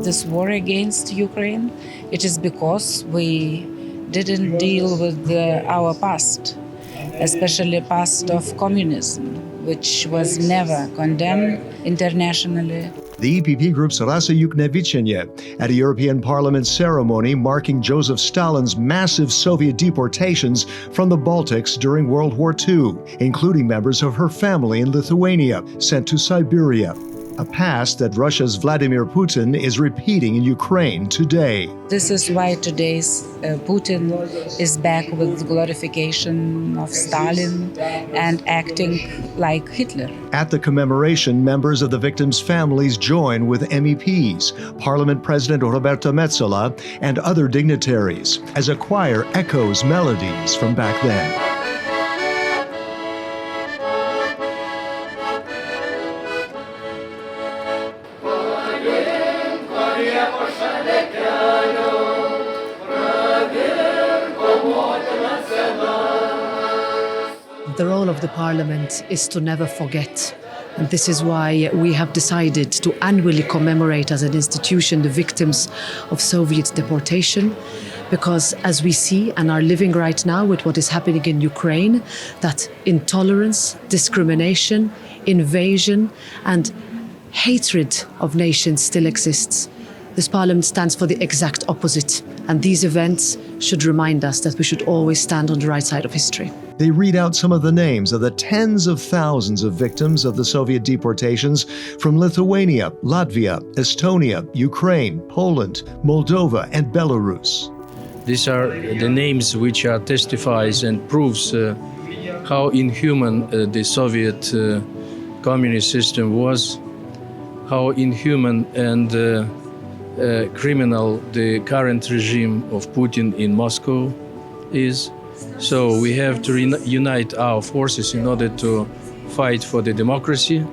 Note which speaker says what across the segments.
Speaker 1: this war against Ukraine, it is because we didn't deal with our past, especially past of communism, which was never condemned internationally.
Speaker 2: The EPP Group's Rasa Yuknevichenya at a European Parliament ceremony marking Joseph Stalin's massive Soviet deportations from the Baltics during World War II, including members of her family in Lithuania sent to Siberia. A past that Russia's Vladimir Putin is repeating in Ukraine today.
Speaker 1: This is why today's Putin is back with glorification of Stalin and acting like Hitler.
Speaker 2: At the commemoration, members of the victims' families join with MEPs, Parliament President Roberta Metsola, and other dignitaries as a choir echoes melodies from back then.
Speaker 3: The role of the Parliament is to never forget. And this is why we have decided to annually commemorate as an institution the victims of Soviet deportation. Because as we see and are living right now with what is happening in Ukraine, that intolerance, discrimination, invasion, and hatred of nations still exists. This Parliament stands for the exact opposite, and these events should remind us that we should always stand on the right side of history.
Speaker 2: They read out some of the names of the tens of thousands of victims of the Soviet deportations from Lithuania, Latvia, Estonia, Ukraine, Poland, Moldova, and Belarus.
Speaker 4: These are the names which are testifies and proves how inhuman the Soviet communist system was, how inhuman and criminal the current regime of Putin in Moscow is. So we have to unite our forces in order to fight for the democracy,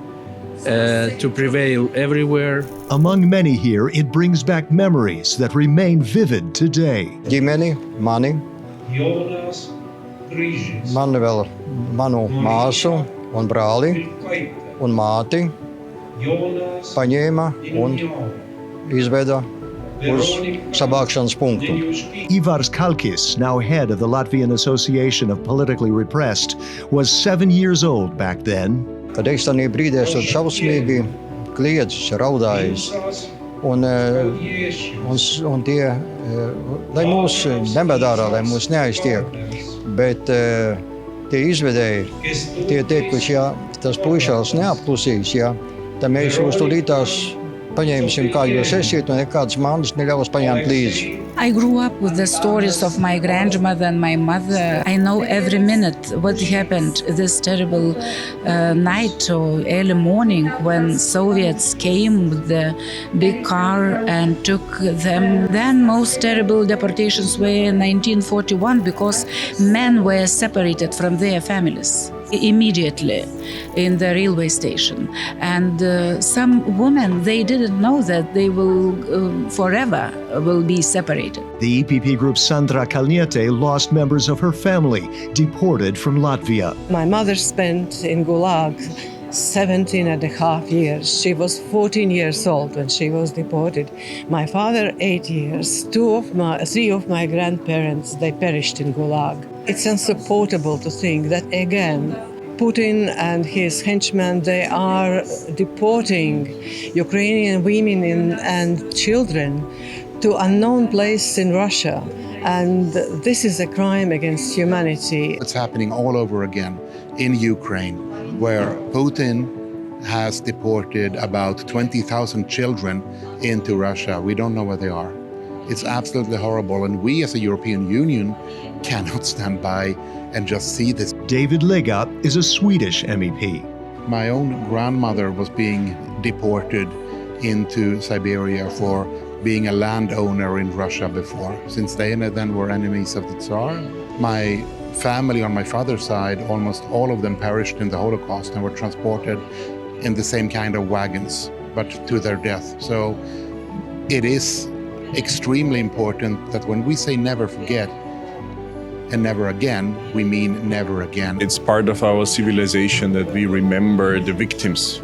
Speaker 4: to prevail everywhere.
Speaker 2: Among many here, it brings back memories that remain vivid today.
Speaker 5: Ģimeni, mani, mani vēl manu māsu un brāli un māti paņēma un izveda uz savākšanas punktu.
Speaker 2: Ivars Kalkis, now head of the Latvian Association of Politically Repressed, was 7 years old back then.
Speaker 5: Kad es tādā brīdī esmu šausmīgi kliedzis, raudājis, un tie, lai mūs nebadārā, lai mūs neaiztiek, bet tie izvedēji, tie teikuši, ja tas puišals neapklusīs, ja, tad mēs jūs tūlītās paņemsim, kā jūs esiet, un nekādas mandas neļaus paņemt līdzi.
Speaker 1: I grew up with the stories of my grandmother and my mother. I know every minute what happened this terrible night or early morning when Soviets came with the big car and took them. Then most terrible deportations were in 1941 because men were separated from their families immediately in the railway station. And some women, they didn't know that they will forever will be separated.
Speaker 2: The EPP Group's Sandra Kalniete lost members of her family, deported from Latvia.
Speaker 6: My mother spent in Gulag 17 and a half years. She was 14 years old when she was deported. My father, 8 years. Three of my grandparents, they perished in Gulag. It's insupportable to think that again, Putin and his henchmen, they are deporting Ukrainian women and children to unknown places in Russia. And this is a crime against humanity.
Speaker 7: It's happening all over again in Ukraine, where Putin has deported about 20,000 children into Russia. We don't know where they are. It's absolutely horrible, and we as a European Union cannot stand by and just see this.
Speaker 2: David Lega is a Swedish MEP.
Speaker 7: My own grandmother was being deported into Siberia for being a landowner in Russia before, since they then were enemies of the Tsar. My family on my father's side, almost all of them perished in the Holocaust and were transported in the same kind of wagons, but to their death. So it is extremely important that when we say never forget and never again, we mean never again.
Speaker 8: It's part of our civilization that we remember the victims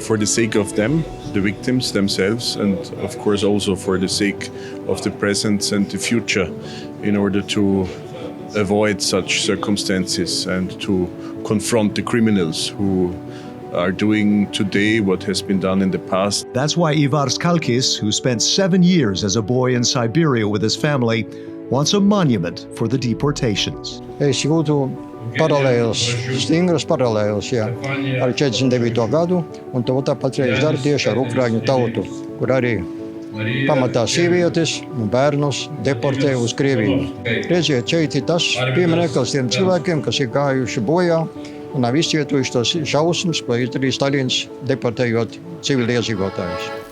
Speaker 8: for the sake of them, the victims themselves and of course also for the sake of the present and the future in order to avoid such circumstances and to confront the criminals who are doing today what has been done in the past.
Speaker 2: That's why Ivar Skalkis, who spent 7 years as a boy in Siberia with his family, wants a monument for the deportations.
Speaker 5: Es jūtu paralēlus, stingras paralēlus, jā, ar 49. gadu, un to tāpat reiz dara tieši ar Ukraiņu tautu, kur arī pamatā sievietes un bērnus deportē uz Krieviju. Redziet, šeit ir tas piemineklis tiem cilvēkiem, kas ir gājuši bojā un nav izcietuši tos šausmas, ko izdarīja Stalins, deportējot civiliedzīvotājus.